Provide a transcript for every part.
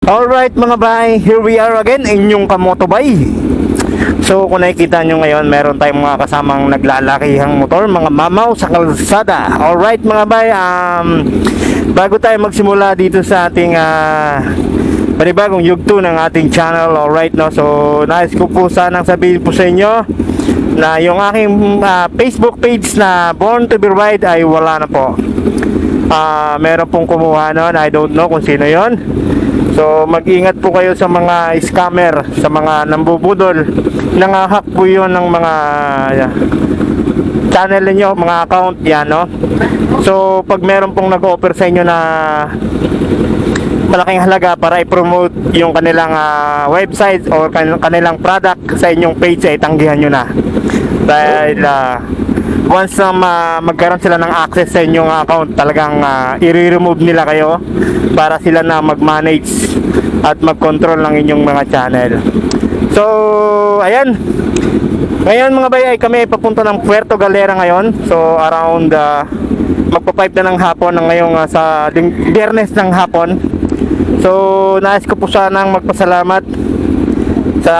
Alright mga bay, here we are again, inyong kamotobay. So kung nakikita nyo ngayon, meron tayong mga kasamang naglalakihang motor, mga mamaw sa kalsada. Alright mga bay, bago tayo magsimula dito sa ating panibagong yugto ng ating channel, alright no. So nais ko po sanang sabihin po sa inyo na yung aking Facebook page na Born to be Ride ay wala na po. Meron pong kumuha nun, I don't know kung sino yon. So mag-ingat po kayo sa mga scammer, sa mga nambubudol. Nangahak po yun ng mga channel niyo, mga account yan, no? So pag meron pong nag-offer sa inyo na malaking halaga para i-promote yung kanilang website or kanilang product sa inyong page, ay tanggihan nyo na. Dahil once na magkaroon sila ng access sa inyong account, talagang i-remove nila kayo para sila na mag-manage at mag-control ng inyong mga channel. So ayan, ngayon mga bay ay kami papunta ng Puerto Galera ngayon. So around magpa-5 na ng hapon ng ngayong sa Biyernes ng hapon. So nais ko po sanang magpasalamat sa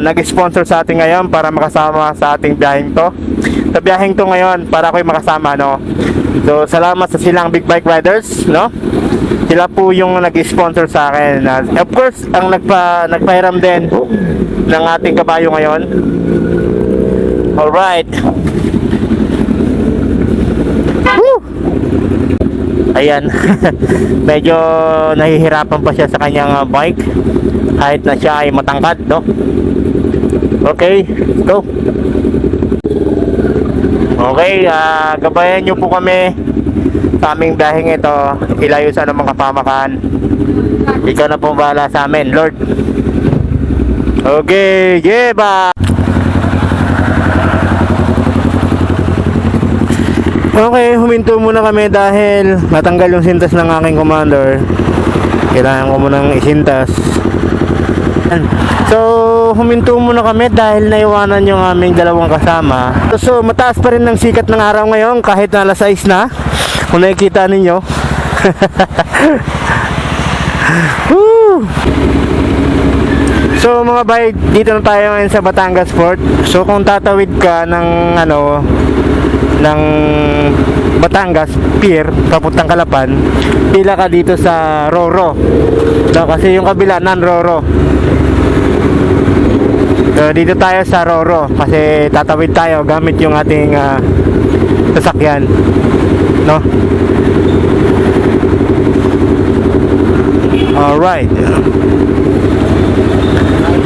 nag-sponsor sa atin ngayon para makasama sa ating biyaheng to. Sa biyaheng to ngayon para ako'y makasama, no. So salamat sa Silang Big Bike Riders, no. Sila po yung nag-sponsor sa akin. Of course, ang nagpahiram din ng ating kabayo ngayon. Alright. Woo! Ayan. Medyo nahihirapan pa siya sa kanyang bike kahit na siya ay matangkad, no. Okay, let's go. Okay, gabayan nyo po kami sa aming biyaheng ito, ilayo sa anumang kapamakan. Ikaw na po bahala sa amin, Lord. Okay, yeah ba. Okay, huminto muna kami dahil natanggal yung sintas ng aking commander. Kailangan ko munang isintas. So huminto muna kami dahil naiwanan yung aming dalawang kasama. So mataas pa rin ng sikat ng araw ngayon kahit na alas 6 na, kung nakikita ninyo. So mga bay, dito na tayo ngayon sa Batangas Port. So kung tatawid ka ng ng Batangas Pier papuntang Calapan, pila ka dito sa Roro. So, kasi yung kabila non-Roro. So, dito tayo sa Roro kasi tatawid tayo gamit yung ating sasakyan, no? Alright.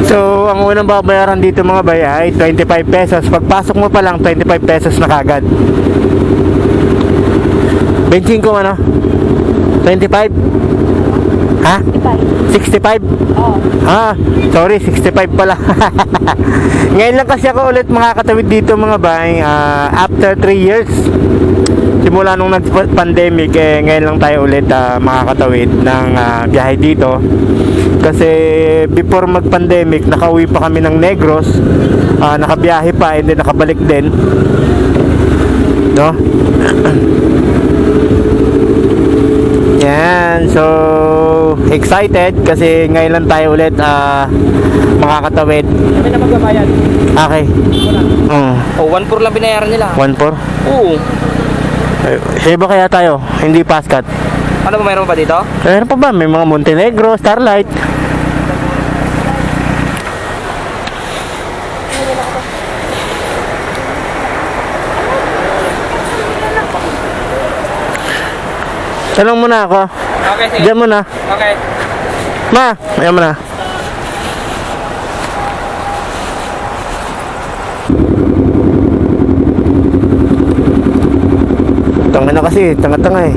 So ang unang babayaran dito mga bay ay 25 pesos. Pagpasok mo pa lang 25 pesos na kagad. 25 ano? 25? Ha? 65? Oo. Sorry, 65 pala. Ngayon lang kasi ako ulit makakatawid dito mga bay, after 3 years. Simula nung nag-pandemic, ngayon lang tayo ulit makakatawid ng biyahe dito. Kasi before mag-pandemic, nakauwi pa kami ng Negros, nakabiyahe pa, and then nakabalik din, no? Yan, so excited kasi ngayon lang tayo ulit makakatawid. Kami na magbabayad. Okay. Oh, 1-4 lang binayaran nila. 1-4? Oo. Iba kaya tayo, hindi paskat. Ano ba, mayroon pa dito? Meron pa ba? May mga Montenegro, Starlight. Tanong muna ako. Okay, sige. Diyan muna. Okay. Ma, ayan muna. Tanga na kasi, tanga-tanga eh.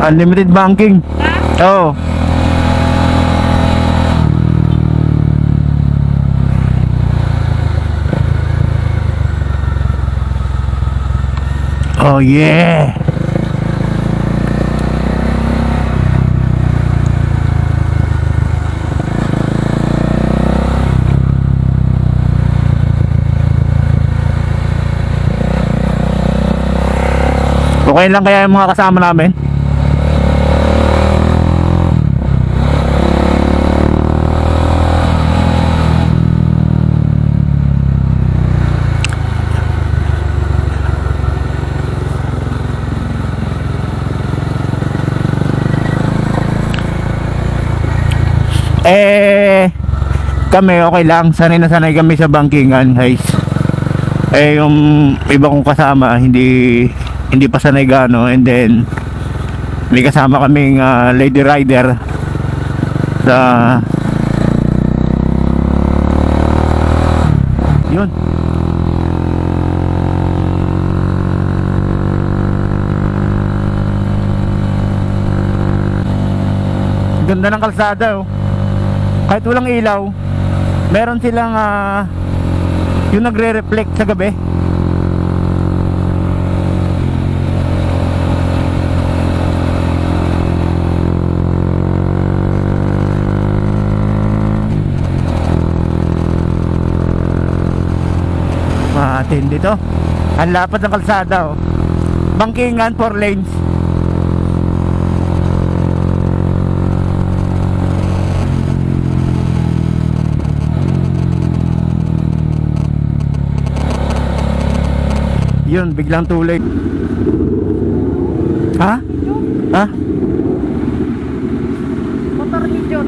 Unlimited banking. Oo. Oh yeah. Okay lang kaya yung mga kasama namin? Kami okay lang, sanay na sanay kami sa bankingan, guys. Yung iba kong kasama hindi pa sanay gaano, and then may kasama kaming lady rider sa yun. Ganda ng kalsada, oh. Kahit walang ilaw, meron silang yung nagre-reflect sa gabi. Matindi to. Ang lapad ng kalsada, oh. Bangkingan, 4 lanes. Yun, biglang tulay. Ha? Ha? Motor ni John.